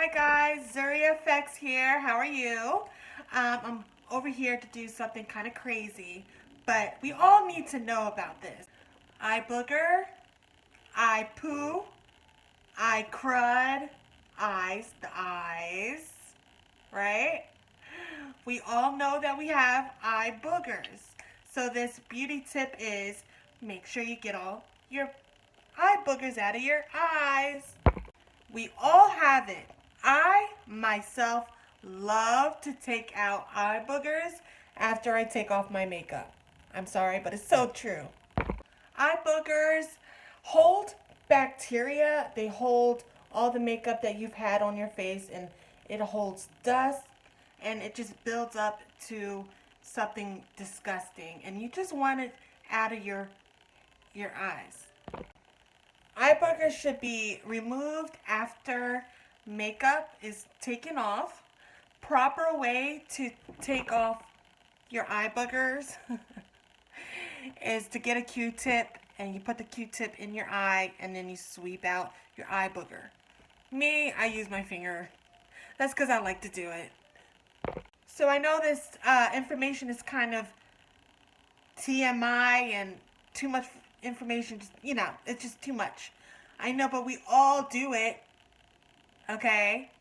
Hi guys, Zuri FX here. How are you? I'm over here to do something kind of crazy, but we all need to know about this. Eye booger, eye poo, eye crud, the eyes, right? We all know that we have eye boogers. So this beauty tip is make sure you get all your eye boogers out of your eyes. We all have it. I, myself, love to take out eye boogers after I take off my makeup. I'm sorry, but it's so true. Eye boogers hold bacteria. They hold all the makeup that you've had on your face, and it holds dust, and it just builds up to something disgusting. And you just want it out of your eyes. Eye boogers should be removed after makeup is taken off. Proper way to take off your eye boogers is to get a Q-tip and you put the Q-tip in your eye and then you sweep out your eye booger. Me, I use my finger. That's because I like to do it. So I know this information is kind of TMI and too much information, just, it's just too much. I know, but we all do it, okay?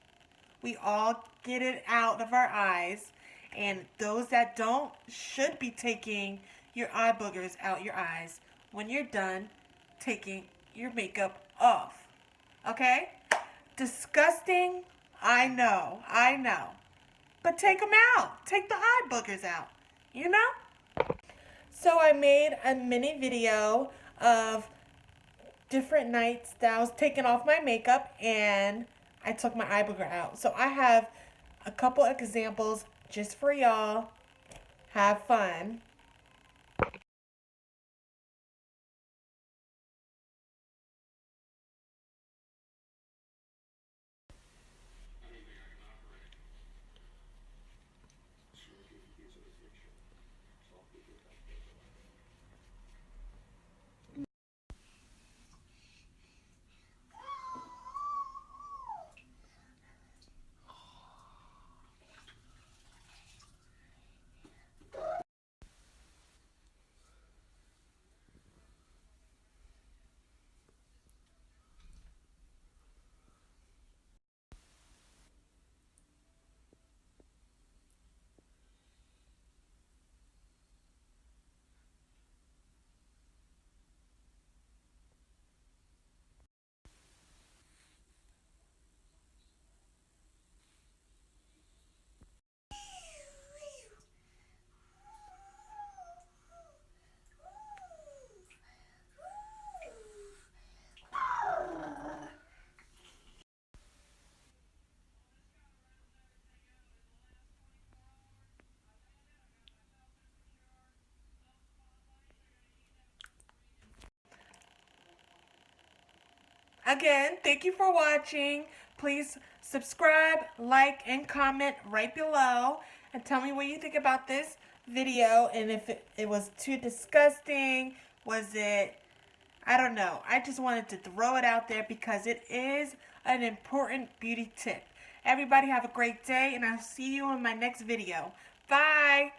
We all get it out of our eyes, and those that don't should be taking your eye boogers out your eyes when you're done taking your makeup off, okay? Disgusting, I know, but take them out. Take the eye boogers out, So I made a mini video of different nights that I was taking off my makeup and I took my eye booger out. So I have a couple examples just for y'all. Have fun. Again, thank you for watching. Please subscribe, like, and comment right below. And tell me what you think about this video. And if it was too disgusting, was it, I don't know. I just wanted to throw it out there because it is an important beauty tip. Everybody have a great day, and I'll see you in my next video. Bye!